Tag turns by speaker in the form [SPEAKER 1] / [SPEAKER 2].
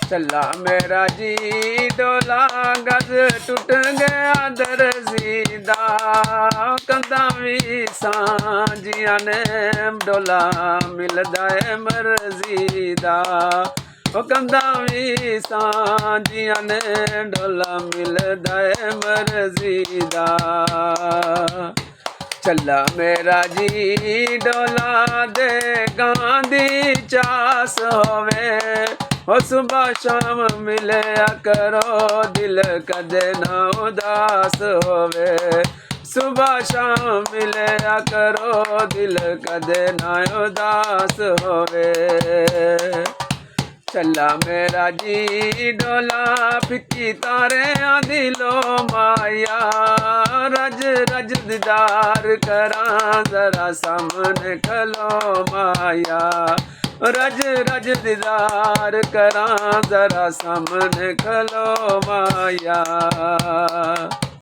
[SPEAKER 1] चला मेरा जी डोला गज टूट गया दर्जीदा कंधा भी सांझिया ने डोला मिलदा है मर्जीदा कंधा भी सांझिया ने डोला मिलदा है मर्जीदा चला मेरा जी डोला दे गांधी चास होवे हो सुबह शाम मिले करो दिल कदे ना उदास होवे सुबह शाम मिले करो दिल कदे ना उदास होवे चला मेरा जी डोला फिक्की तारे दिलो माया रज रज दीदार करा जरा सामने खलो माया रज रज दीदार करा जरा सामने खलो माया।